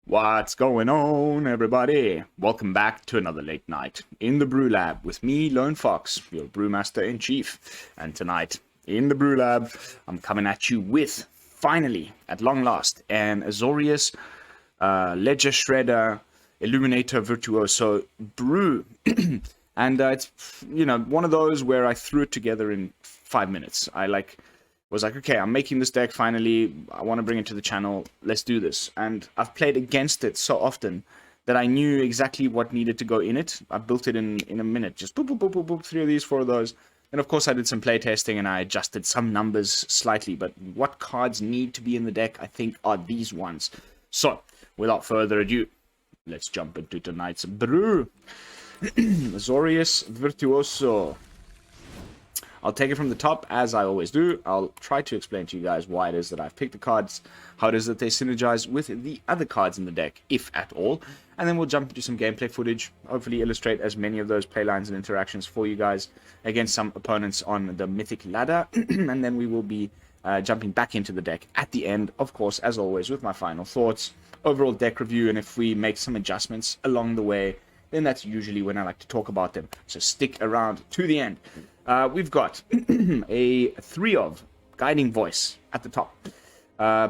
What's going on, everybody? Welcome back to another late night in the BrewLab with me, Lone Fox, your Brewmaster-in-Chief. And tonight, in the BrewLab, I'm coming at you with, finally, at long last, an Azorius Ledger Shredder Illuminator Virtuoso brew. And it's, one of those where I threw it together in 5 minutes. Was like, okay, I'm making this deck finally. I want to bring it to the channel. Let's do this. And I've played against it so often that I knew exactly what needed to go in it. I built it in a minute. Just boop, boop, boop, boop, boop, 3 of these, 4 of those. And of course I did some play testing and I adjusted some numbers slightly. But what cards need to be in the deck, I think, are these ones. So, without further ado, let's jump into tonight's brew. Azorius Virtuoso. I'll take it from the top, as I always do. I'll try to explain to you guys why it is that I've picked the cards, how it is that they synergize with the other cards in the deck, if at all. And then we'll jump into some gameplay footage, hopefully illustrate as many of those playlines and interactions for you guys against some opponents on the Mythic ladder. And then we will be jumping back into the deck at the end, of course, as always, with my final thoughts, overall deck review, and if we make some adjustments along the way, then that's usually when I like to talk about them. So stick around to the end. We've got a 3 of Guiding Voice at the top.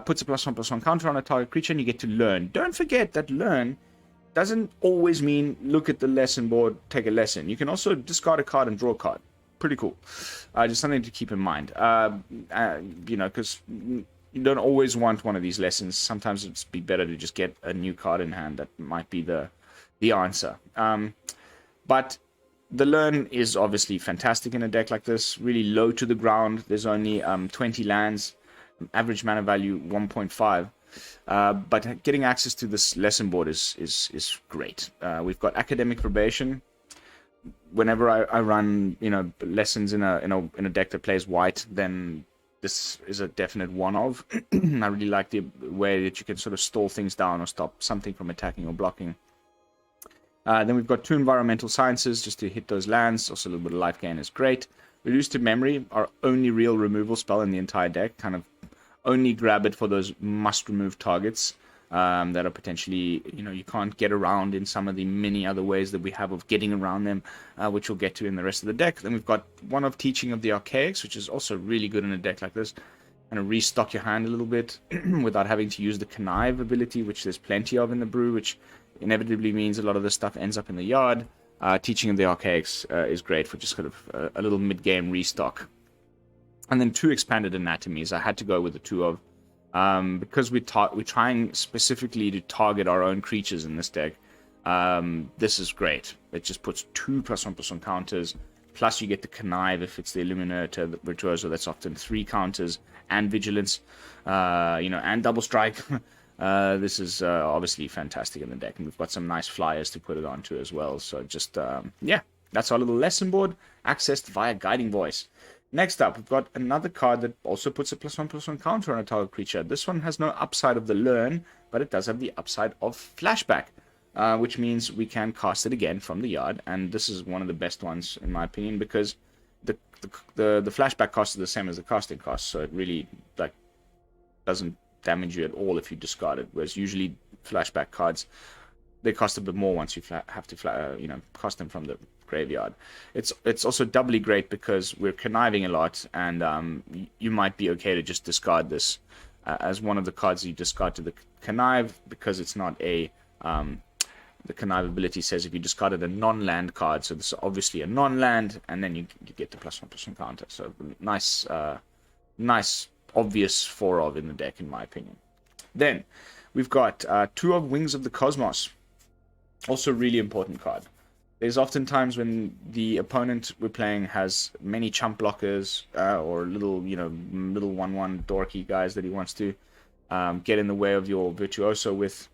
Puts a +1/+1 counter on a target creature and you get to learn. Don't forget that learn doesn't always mean look at the lesson board, take a lesson. You can also discard a card and draw a card. Pretty cool. Just something to keep in mind. Because you don't always want one of these lessons. Sometimes it'd be better to just get a new card in hand. That might be the answer. But the learn is obviously fantastic in a deck like this. Really low to the ground. There's only 20 lands. Average mana value 1.5. But getting access to this lesson board is great. We've got Academic Probation. Whenever I run lessons in a deck that plays white, then this is a definite one of. I really like the way that you can sort of stall things down or stop something from attacking or blocking. Then we've got 2 Environmental Sciences just to hit those lands. Also a little bit of life gain is great. Reduce to Memory, our only real removal spell in the entire deck. Kind of only grab it for those must-remove targets that are potentially, you can't get around in some of the many other ways that we have of getting around them, which we'll get to in the rest of the deck. Then we've got 1 of Teaching of the Archaics, which is also really good in a deck like this. Kind of restock your hand a little bit without having to use the Connive ability, which there's plenty of in the brew, which inevitably means a lot of this stuff ends up in the yard. Teaching of the Archaics is great for just kind of a little mid-game restock. And then 2 Expanded Anatomies. I had to go with the 2 of. Because we're trying specifically to target our own creatures in this deck. This is great. It just puts 2 +1/+1 counters. Plus you get the Connive if it's the Illuminator Virtuoso. That's often 3 counters. And Vigilance. And Double Strike. This is obviously fantastic in the deck, and we've got some nice flyers to put it onto as well. So just, that's our little lesson board, accessed via Guiding Voice. Next up, we've got another card that also puts a +1/+1 counter on a target creature. This one has no upside of the learn, but it does have the upside of Flashback, which means we can cast it again from the yard, and this is one of the best ones, in my opinion, because the Flashback cost is the same as the casting cost, so it really, doesn't damage you at all if you discard it, whereas usually Flashback cards, they cost a bit more once you have to cast them from the graveyard. It's also doubly great because we're conniving a lot, and you might be okay to just discard this as one of the cards you discard to the connive, because it's not a the connive ability says if you discarded a non-land card, so this is obviously a non-land, and then you get the +1/+1 counter. So nice obvious 4 of in the deck, in my opinion. Then we've got 2 of Wings of the Cosmos. Also really important card. There's often times when the opponent we're playing has many chump blockers or little 1/1 dorky guys that he wants to get in the way of your Virtuoso with.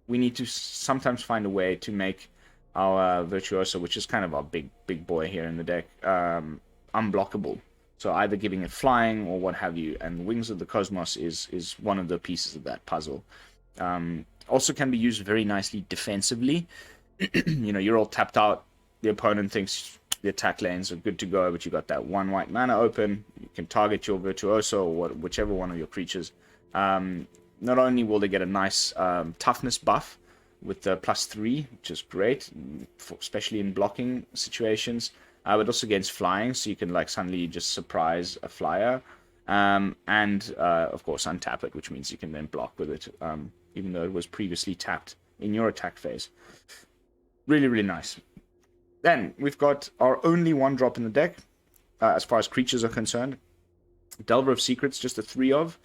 We need to sometimes find a way to make our Virtuoso, which is kind of our big boy here in the deck, unblockable. So either giving it flying or what have you, and Wings of the Cosmos is one of the pieces of that puzzle. Also can be used very nicely defensively. You're all tapped out. The opponent thinks, the attack lanes are good to go, but you got that 1 white mana open. You can target your Virtuoso or whichever one of your creatures. Not only will they get a nice toughness buff with the +3, which is great, especially in blocking situations, but also against flying, so you can like suddenly just surprise a flyer, and of course untap it, which means you can then block with it, even though it was previously tapped in your attack phase. Really, really nice. Then we've got our only 1-drop in the deck, as far as creatures are concerned. Delver of Secrets, just a 3 of.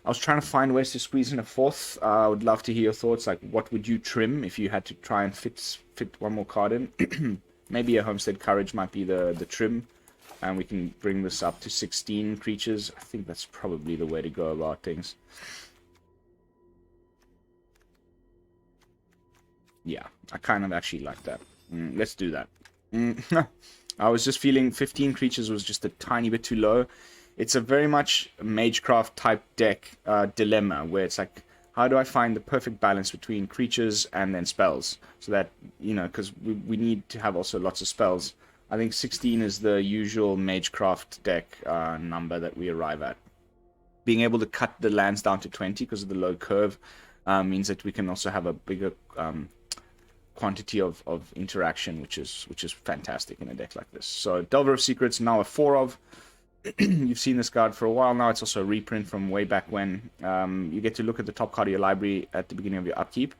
I was trying to find ways to squeeze in a 4th. I would love to hear your thoughts. Like, what would you trim if you had to try and fit one more card in? Maybe a Homestead Courage might be the trim, and we can bring this up to 16 creatures. I think that's probably the way to go about things. Yeah, I kind of actually like that. Let's do that. I was just feeling 15 creatures was just a tiny bit too low. It's a very much MageCraft type deck dilemma, where it's like, how do I find the perfect balance between creatures and then spells? So that, you know, because we need to have also lots of spells. I think 16 is the usual MageCraft deck number that we arrive at. Being able to cut the lands down to 20 because of the low curve means that we can also have a bigger quantity of interaction, which is fantastic in a deck like this. So Delver of Secrets, now a 4 of. You've seen this card for a while now. It's also a reprint from way back when. You get to look at the top card of your library at the beginning of your upkeep,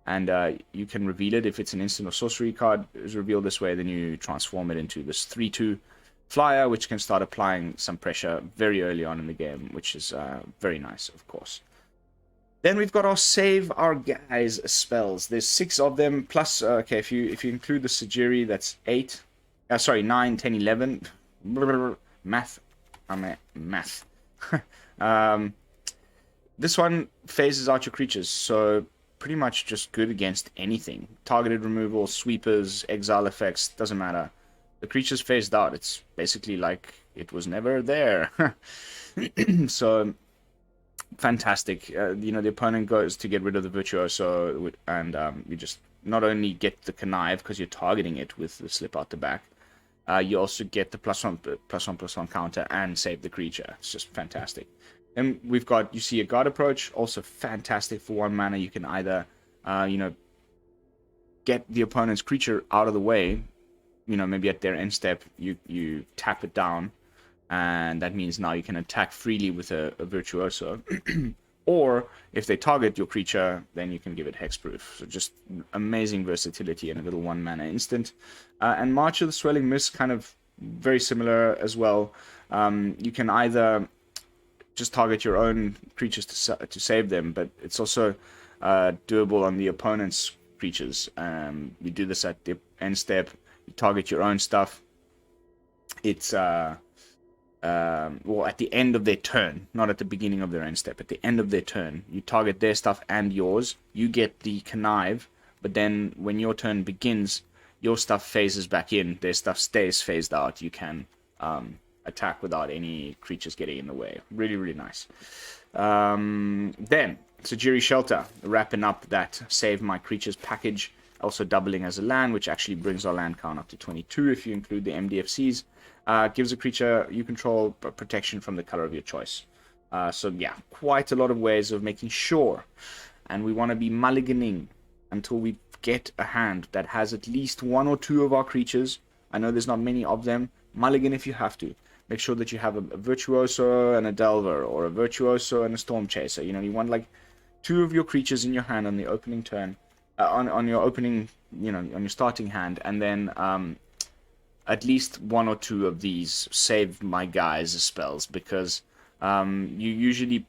and you can reveal it. If it's an instant or sorcery card is revealed this way, then you transform it into this 3/2 flyer, which can start applying some pressure very early on in the game, which is very nice, of course. Then we've got our Save Our Guys spells. There's 6 of them, plus, okay, if you include the Sejiri, that's 8. Sorry, 9, 10, 11. Math. Math. This one phases out your creatures, so pretty much just good against anything. Targeted removal, sweepers, exile effects, doesn't matter. The creature's phased out. It's basically like it was never there. So, fantastic. You know, the opponent goes to get rid of the Virtuoso, and you just not only get the Connive, because you're targeting it with the slip out the back, you also get the +1/+1/+1 counter and save the creature. It's just fantastic. Then we've got, you see a Guard Approach, also fantastic for 1 mana. You can either, you know, get the opponent's creature out of the way, you know, maybe at their end step, you tap it down, and that means now you can attack freely with a Virtuoso. Or if they target your creature, then you can give it hexproof. So just amazing versatility and a little 1 mana instant. And March of the Swirling Mist, kind of very similar as well. You can either just target your own creatures to save them, but it's also doable on the opponent's creatures. You do this at the end step. You target your own stuff. It's well, at the end of their turn, not at the beginning of their end step. At the end of their turn, you target their stuff and yours. You get the Connive, but then when your turn begins, your stuff phases back in. Their stuff stays phased out. You can attack without any creatures getting in the way. Really, really nice. Then, Sejiri Shelter, wrapping up that Save My Creatures package, also doubling as a land, which actually brings our land count up to 22 if you include the MDFCs. Gives a creature you control protection from the color of your choice. So yeah, quite a lot of ways of making sure. And we want to be mulliganing until we get a hand that has at least 1 or 2 of our creatures. I know there's not many of them. Mulligan if you have to. Make sure that you have a Virtuoso and a Delver, or a Virtuoso and a Stormchaser. You know, you want like 2 of your creatures in your hand on the opening turn. On your opening, you know, on your starting hand, and then at least 1 or 2 of these Save My Guys spells, because you usually,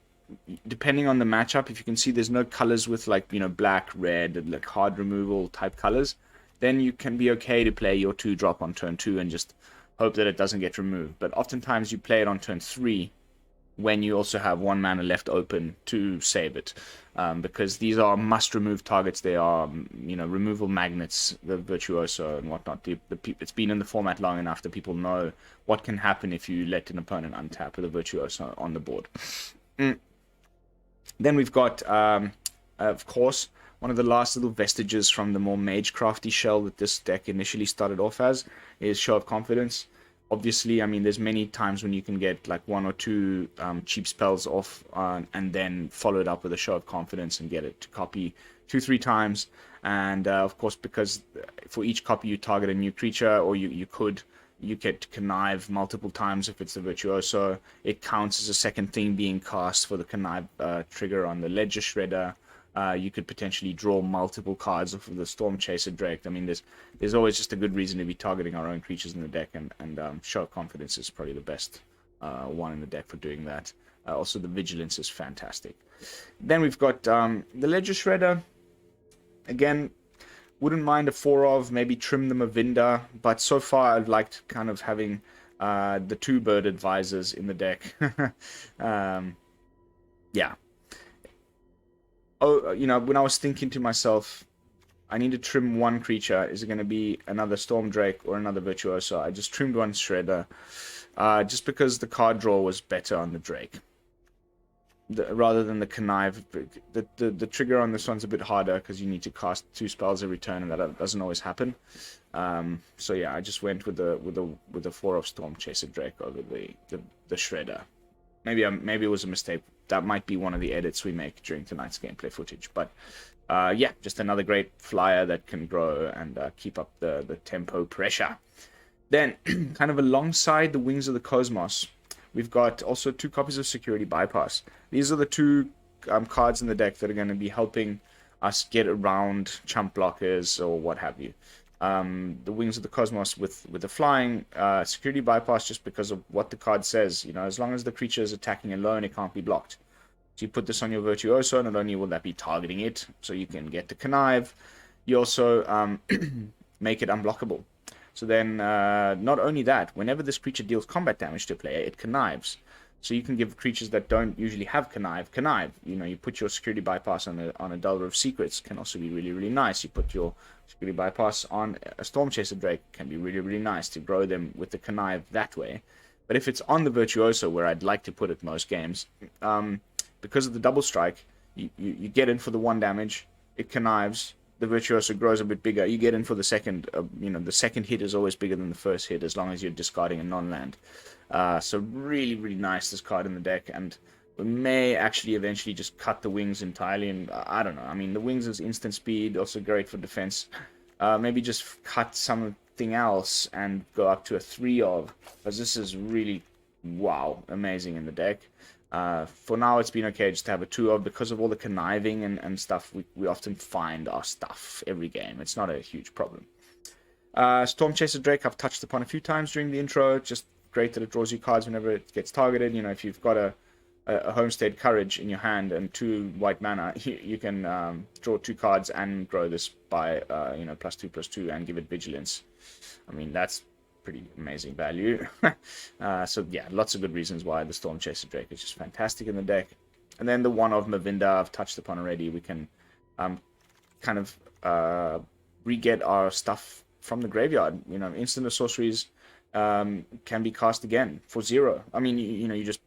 depending on the matchup, if you can see there's no colors with like, you know, black, red, like hard removal type colors, then you can be okay to play your 2-drop on turn 2 and just hope that it doesn't get removed. But oftentimes you play it on turn 3 when you also have 1 mana left open to save it, because these are must-remove targets. They are, you know, removal magnets, the Virtuoso and whatnot. It's been in the format long enough that people know what can happen if you let an opponent untap with a Virtuoso on the board. Then we've got, of course, one of the last little vestiges from the more MageCrafty shell that this deck initially started off as is Show of Confidence. Obviously, I mean, there's many times when you can get like 1 or 2 cheap spells off and then follow it up with a Show of Confidence and get it to copy 2-3 times. And of course, because for each copy you target a new creature, or you get to connive multiple times if it's the Virtuoso. It counts as a second thing being cast for the connive trigger on the Ledger Shredder. You could potentially draw multiple cards off of the Stormchaser Drake. I mean, there's always just a good reason to be targeting our own creatures in the deck, and Show of Confidence is probably the best one in the deck for doing that. Also, the Vigilance is fantastic. Then we've got the Ledger Shredder. Again, wouldn't mind a 4 of, maybe trim the Mavinda, but so far I've liked kind of having the 2 bird advisors in the deck. Yeah. Oh, you know, when I was thinking to myself, I need to trim one creature. Is it going to be another Storm Drake or another Virtuoso? I just trimmed one Shredder, just because the card draw was better on the Drake. Rather than the connive. The trigger on this one's a bit harder because you need to cast 2 spells every turn, and that doesn't always happen. So yeah, I just went with the 4 of Stormchaser Drake over the Shredder. Maybe it was a mistake. That might be one of the edits we make during tonight's gameplay footage. But yeah, just another great flyer that can grow and keep up the tempo pressure. Then, kind of alongside the Wings of the Cosmos, we've got also 2 copies of Security Bypass. These are the 2 cards in the deck that are going to be helping us get around chump blockers or what have you. The Wings of the Cosmos with the flying, Security Bypass, just because of what the card says. You know, as long as the creature is attacking alone, it can't be blocked. So you put this on your Virtuoso, not only will that be targeting it, so you can get the connive, you also make it unblockable. So then, not only that, whenever this creature deals combat damage to a player, it connives. So you can give creatures that don't usually have connive. You know, you put your Security Bypass on a Delver of Secrets, can also be really, really nice. You put your Security Bypass on a Stormchaser Drake, can be really, really nice to grow them with the connive that way. But if it's on the Virtuoso, where I'd like to put it most games, because of the double strike, you get in for the 1 damage, it connives, the Virtuoso grows a bit bigger, you get in for the second, you know, the second hit is always bigger than the first hit, as long as you're discarding a non-land. So really, really nice, this card in the deck, and we may actually eventually just cut the Wings entirely, and I don't know, I mean, the Wings is instant speed, also great for defense. Maybe just cut something else and go up to a 3 of, because this is really, wow, amazing in the deck. For now, it's been okay just to have a 2 of, because of all the conniving and stuff. We often find our stuff every game. It's not a huge problem. Stormchaser Drake, I've touched upon a few times during the intro. Just great that it draws you cards whenever it gets targeted. You know, if you've got a Homestead Courage in your hand and 2 white mana, you can draw 2 cards and grow this by you know, +2/+2 and give it Vigilance. I mean, that's pretty amazing value. So yeah, lots of good reasons why the Stormchaser Drake is just fantastic in the deck. And then the 1 of Mavinda I've touched upon already. We can kind of re-get our stuff from the graveyard. You know, instant sorceries can be cast again for 0. I mean, you know, you just,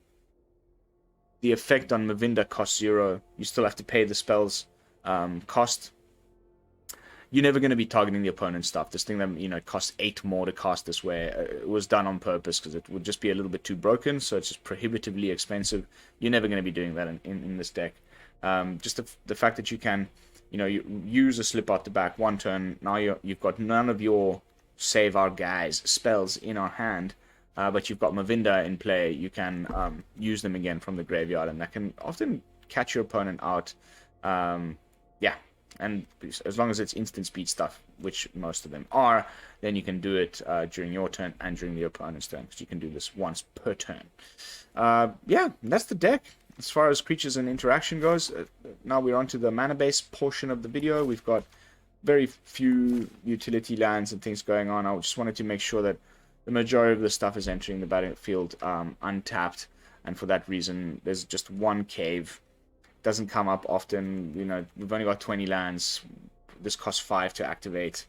the effect on Mavinda costs 0. You still have to pay the spell's cost. You're never going to be targeting the opponent's stuff. This thing that, you know, costs 8 more to cast this way, it was done on purpose because it would just be a little bit too broken, so it's just prohibitively expensive. You're never going to be doing that in this deck. Just the fact that you can, you know, you use a slip out the back 1 turn, now you've got none of your Save Our Guys spells in our hand, but you've got Mavinda in play. You can use them again from the graveyard, and that can often catch your opponent out. Yeah. And as long as it's instant speed stuff, which most of them are, then you can do it during your turn and during the opponent's turn, because you can do this once per turn. Yeah, that's the deck. As far as creatures and interaction goes, now we're on to the mana base portion of the video. We've got very few utility lands and things going on. I just wanted to make sure that the majority of the stuff is entering the battlefield untapped, and for that reason, there's just 1 cave. Doesn't come up often. You know, we've only got 20 lands. This costs 5 to activate.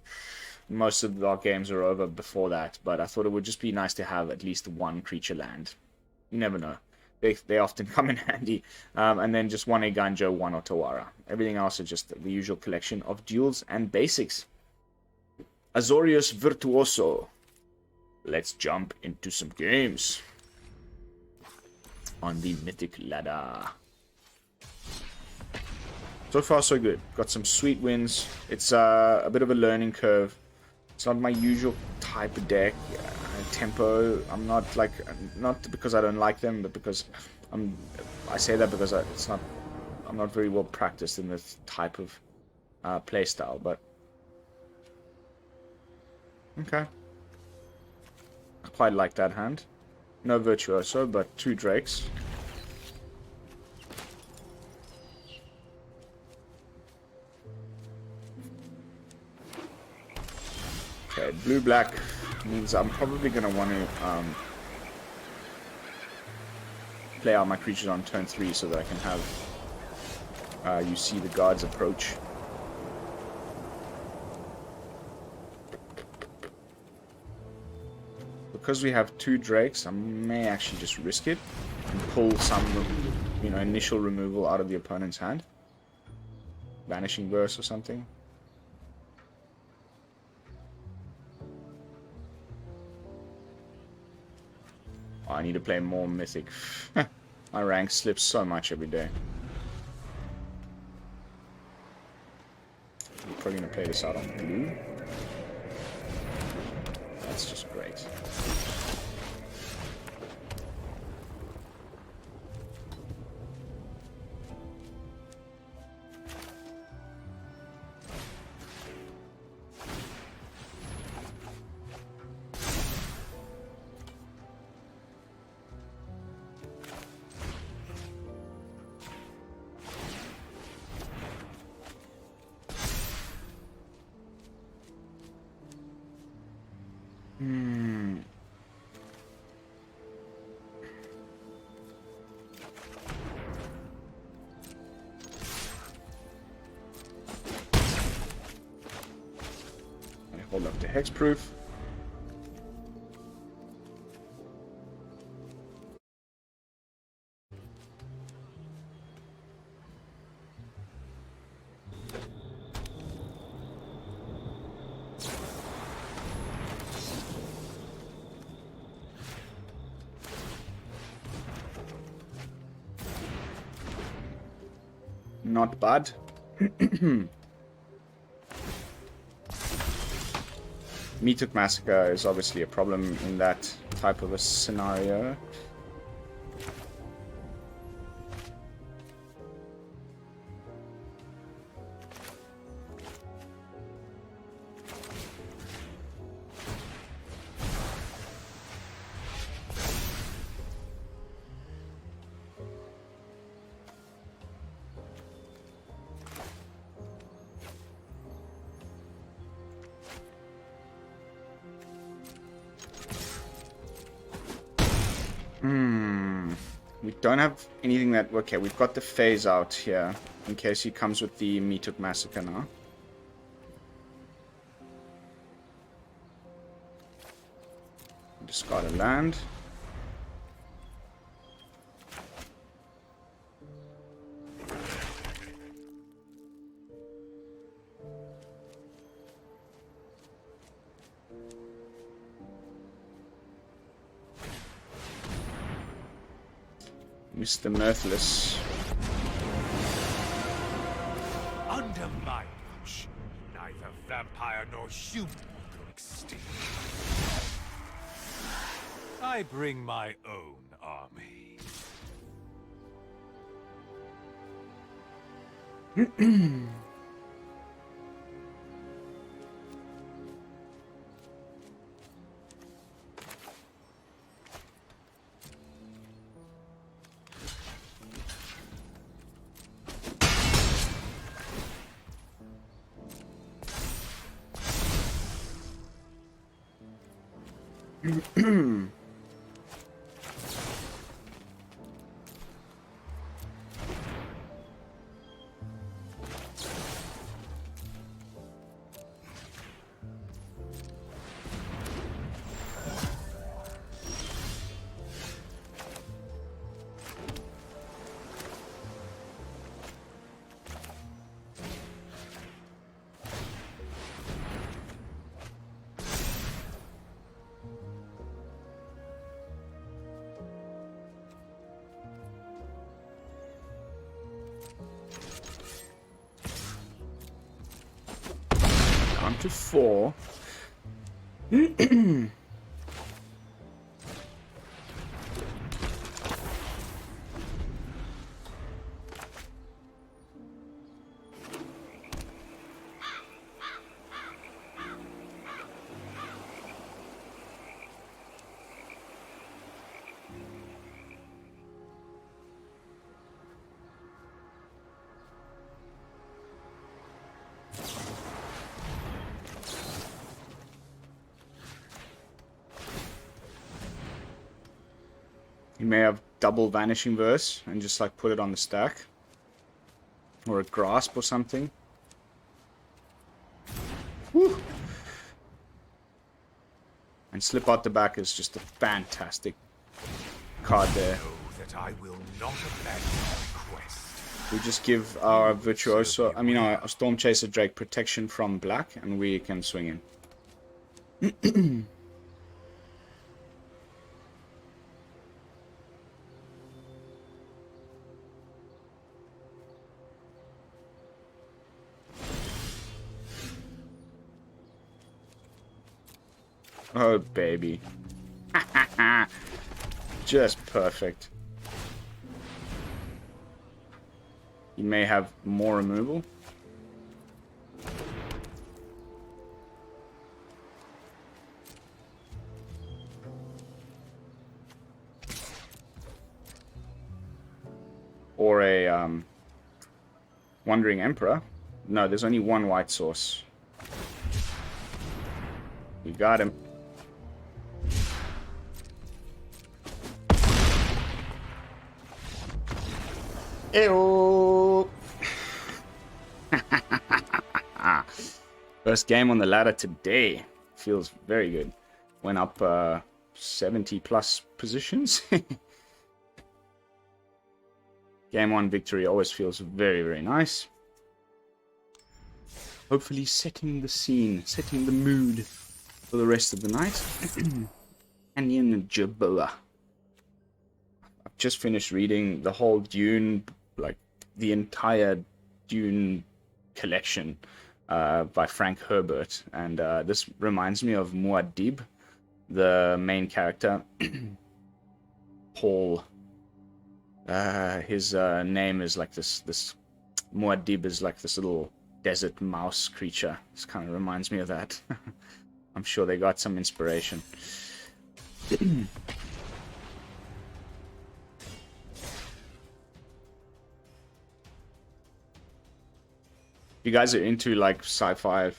Most of our games are over before that, but I thought it would just be nice to have at least 1 creature land. You never know. they often come in handy. And then just one Eiganjo, one Otawara. Everything else is just the usual collection of duels and basics. Azorius Virtuoso. Let's jump into some games on the Mythic ladder. So far, so good. Got some sweet wins. It's a bit of a learning curve. It's not my usual type of deck. Tempo, I'm not like, not because I don't like them, but because I say that because I'm not very well practiced in this type of playstyle, but okay. I quite like that hand. No Virtuoso, but 2 Drakes. Okay, blue-black means I'm probably going to want to play out my creatures on turn 3 so that I can have you see the guards approach. Because we have 2 Drakes, I may actually just risk it and pull some, you know, initial removal out of the opponent's hand. Vanishing Verse or something. Oh, I need to play more Mythic. My rank slips so much every day. I'm probably going to play this out on blue. That's just great. Hold up to hexproof. Not bad. MYTHIC Massacre is obviously a problem in that type of a scenario. We don't have anything that... Okay, we've got the phase out here, in case he comes with the MYTHIC Massacre now. Discard a land. Mr. Mirthless. Under my watch, neither vampire nor human will extinct. I bring my own army. Down to 4. You may have double Vanishing Verse and just like put it on the stack. Or a Grasp or something. Woo. And Slip Out the Back is just a fantastic card there. That I will not abandon my quest. We just give our Virtuoso, I mean our Stormchaser Drake protection from black and we can swing in. Oh, baby. Just perfect. You may have more removal. Or a Wandering Emperor. No, there's only one white source. You got him. Ew. First game on the ladder today. Feels very good. Went up 70 plus positions. Game 1 victory always feels very, very nice. Hopefully setting the scene, setting the mood for the rest of the night. Onion Jaboa. I've just finished reading the whole Dune, like the entire Dune collection by Frank Herbert, and this reminds me of Muad'Dib, the main character. Paul. His name is like this. Muad'Dib is like this little desert mouse creature. This kind of reminds me of that. I'm sure they got some inspiration. If you guys are into like sci-fi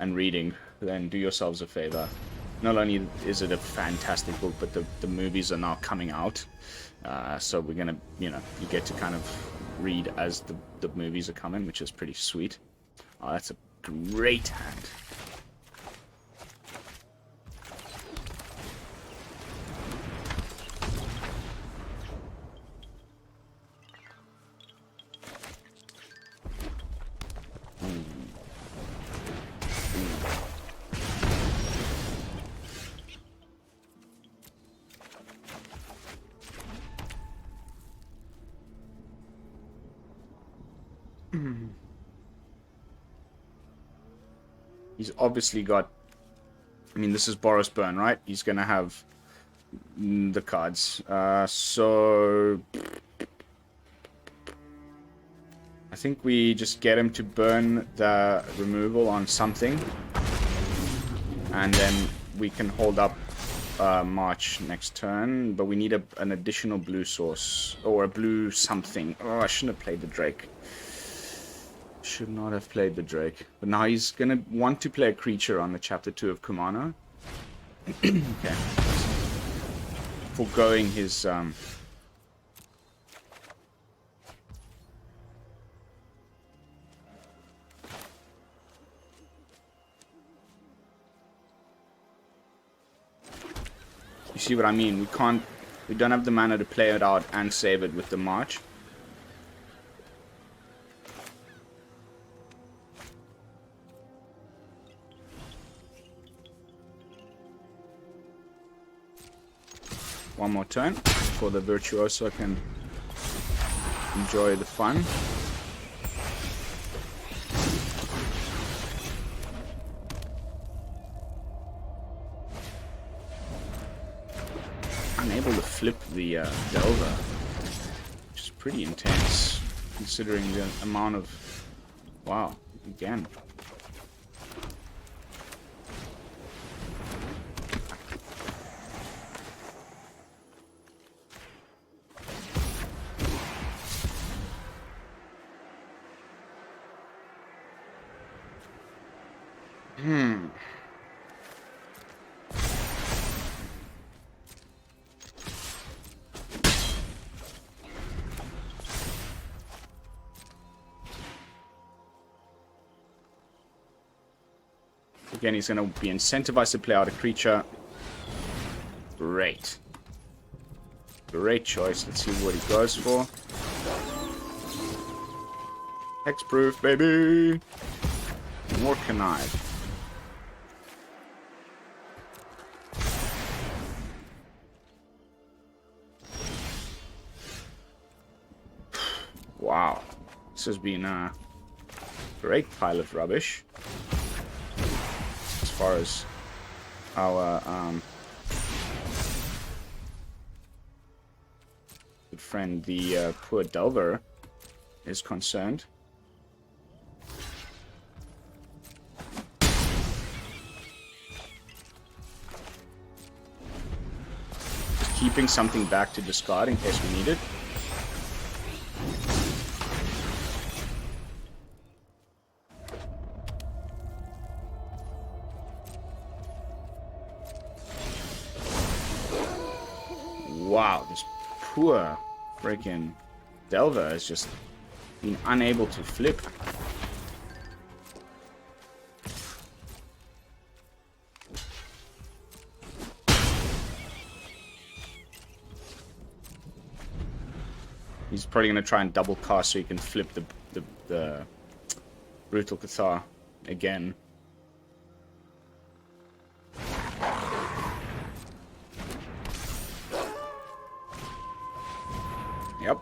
and reading, then do yourselves a favor. Not only is it a fantastic book, but the movies are now coming out. So we're gonna, you get to kind of read as the movies are coming, which is pretty sweet. Oh, that's a great hand. He's obviously got, I mean, this is Boros Burn, right? He's going to have the cards. So I think we just get him to burn the removal on something. And then we can hold up March next turn. But we need an additional blue source. Or a blue something. Oh, I shouldn't have played the Drake. Should not have played the Drake. But now he's gonna want to play a creature on the chapter 2 of Kumano. Okay. Foregoing his You see what I mean? We don't have the mana to play it out and save it with the March. One more turn before the Virtuoso can enjoy the fun. flip the Delver, which is pretty intense considering the amount of... Wow, again. Again, he's going to be incentivized to play out a creature. Great. Great choice. Let's see what he goes for. Hexproof, baby! More Connive. Wow. This has been a great pile of rubbish. As far as our good friend, the poor Delver, is concerned. Just keeping something back to discard in case we need it. Wow, this poor freaking Delver has just been unable to flip. He's probably going to try and double cast so he can flip the Brutal Cathar again. Yep.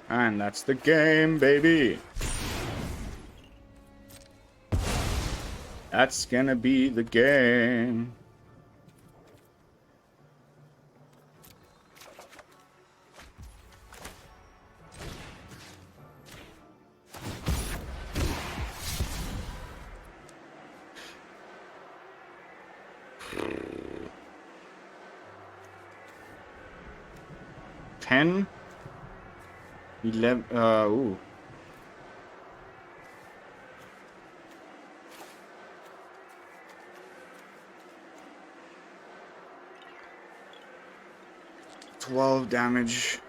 And that's the game, baby. That's gonna be the game. Ten. 11, ooh. $12 damage.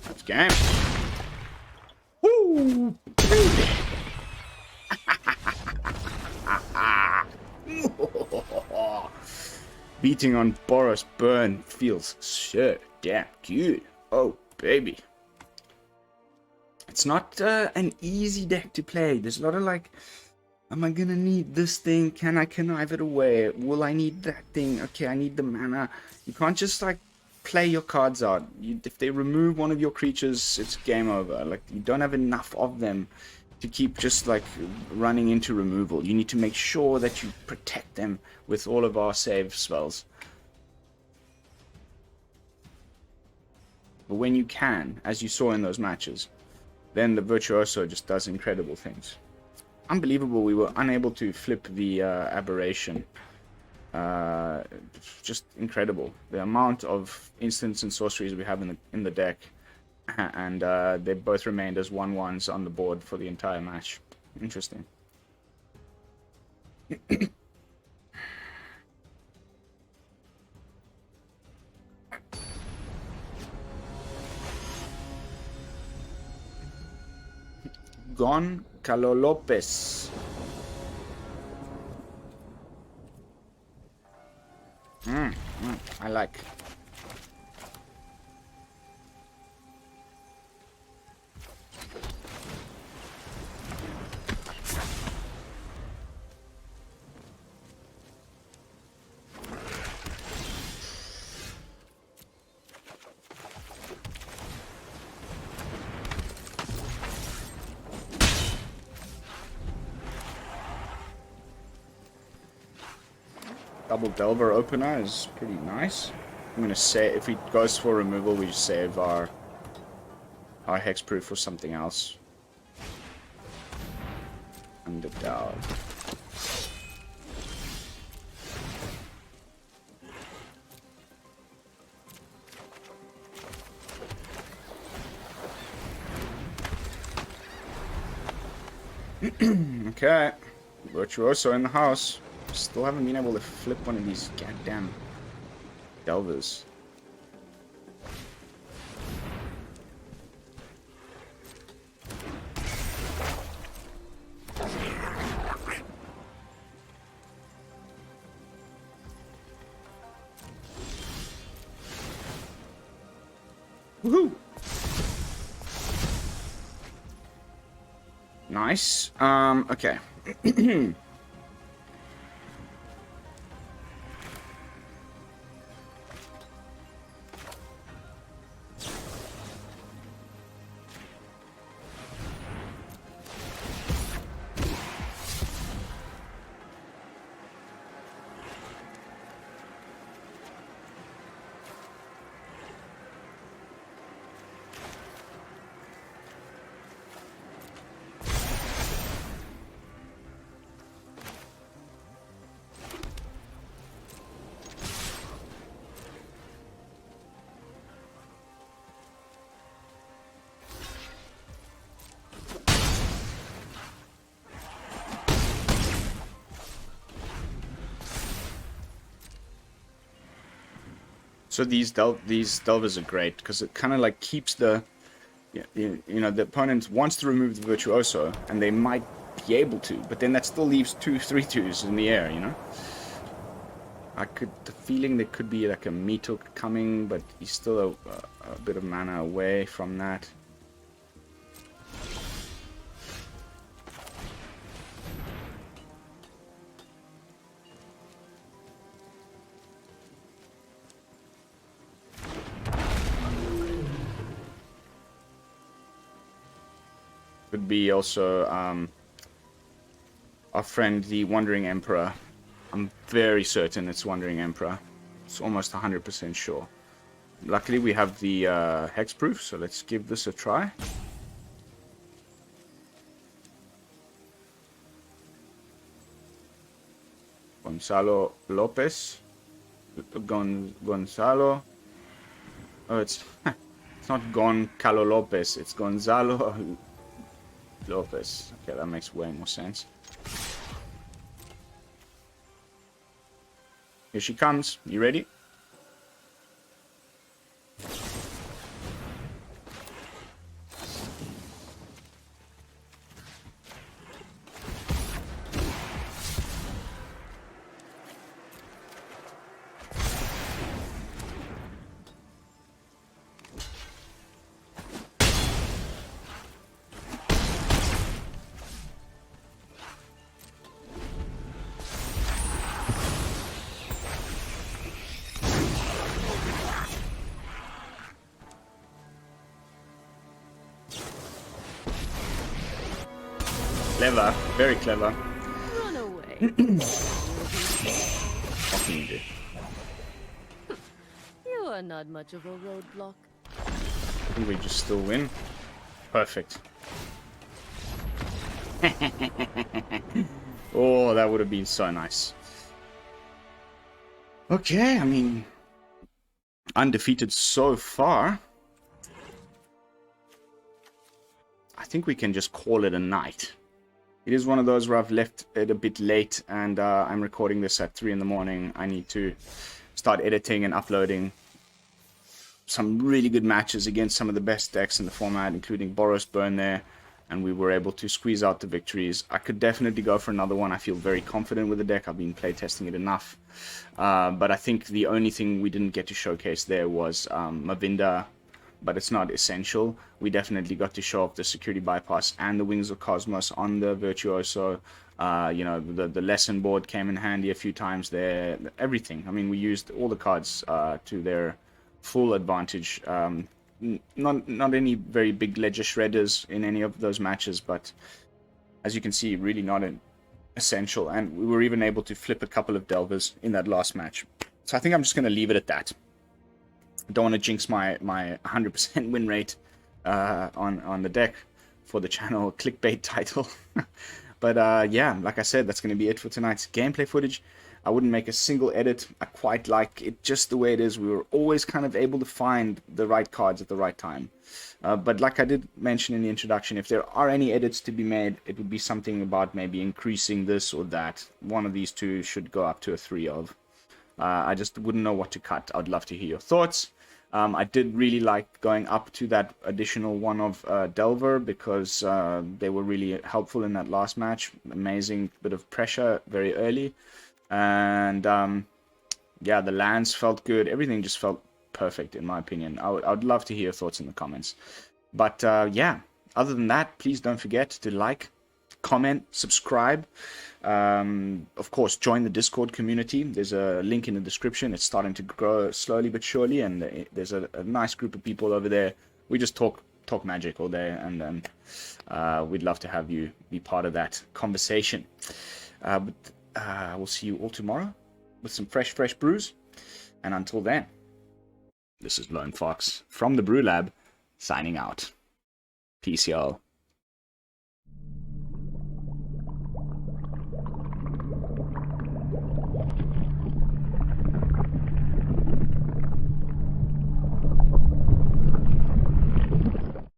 That's game. Woo! Beating on Boros Burn feels so damn good. Oh, baby. It's not an easy deck to play. There's a lot of like, am I gonna need this thing? Can I connive it away? Will I need that thing? Okay, I need the mana. You can't just like play your cards out. If they remove one of your creatures, it's game over. Like, you don't have enough of them to keep just like running into removal. You need to make sure that you protect them with all of our save spells. But when you can, as you saw in those matches, then the Virtuoso just does incredible things. Unbelievable we were unable to flip the Aberration Just incredible. The amount of instants and sorceries we have in the deck. And they both remained as 1/1s on the board for the entire match. Interesting. Gon Calo Lopez. I like. Double Delver opener is pretty nice. I'm gonna say if he goes for removal, we just save our hexproof for something else. Underdog. Okay, Virtuoso in the house. Still haven't been able to flip one of these goddamn Delvers. Woohoo! Nice. Okay. So these Delvers are great because it kind of like keeps the, you know, the opponent wants to remove the Virtuoso and they might be able to, but then that still leaves 2/3/2s in the air, you know. The feeling there could be like a MYTHIC coming, but he's still a bit of mana away from that. Could be also our friend the Wandering Emperor. I'm very certain it's Wandering Emperor. It's almost 100% sure. Luckily we have the hexproof, so let's give this a try. Gonzalo Lopez. Gonzalo. Oh, it's not Goncalo Lopez. It's Gonzalo Lopez. Okay, that makes way more sense. Here she comes. You ready? Clever, very clever. Run away. Fucking you do. You are not much of a roadblock. I think we just still win. Perfect. Oh, that would have been so nice. Okay, I mean, undefeated so far. I think we can just call it a night. It is one of those where I've left it a bit late, and I'm recording this at 3 in the morning. I need to start editing and uploading some really good matches against some of the best decks in the format, including Boros Burn there, and we were able to squeeze out the victories. I could definitely go for another one. I feel very confident with the deck. I've been playtesting it enough. But I think the only thing we didn't get to showcase there was Mavinda, but it's not essential. We definitely got to show off the security bypass and the Wings of Cosmos on the Virtuoso. You know, the lesson board came in handy a few times there. Everything. I mean, we used all the cards to their full advantage. Not any very big ledger shredders in any of those matches, but as you can see, really not an essential. And we were even able to flip a couple of Delvers in that last match. So I think I'm just going to leave it at that. I don't want to jinx my 100% win rate on the deck for the channel clickbait title. But yeah, like I said, that's going to be it for tonight's gameplay footage. I wouldn't make a single edit. I quite like it just the way it is. We were always kind of able to find the right cards at the right time. But like I did mention in the introduction, if there are any edits to be made, it would be something about maybe increasing this or that. One of these two should go up to a 3 of. I just wouldn't know what to cut. I'd love to hear your thoughts. I did really like going up to that additional one of Delver, because they were really helpful in that last match. Amazing bit of pressure very early. And yeah, the lands felt good. Everything just felt perfect, in my opinion. I would love to hear your thoughts in the comments. But yeah, other than that, please don't forget to like, comment, subscribe. Of course, join the Discord community. There's a link in the description. It's starting to grow slowly but surely, and there's a nice group of people over there. We just talk Magic all day, and we'd love to have you be part of that conversation. We'll see you all tomorrow with some fresh brews. And until then, this is Lone Fox from the BrewLab, signing out. Peace, y'all.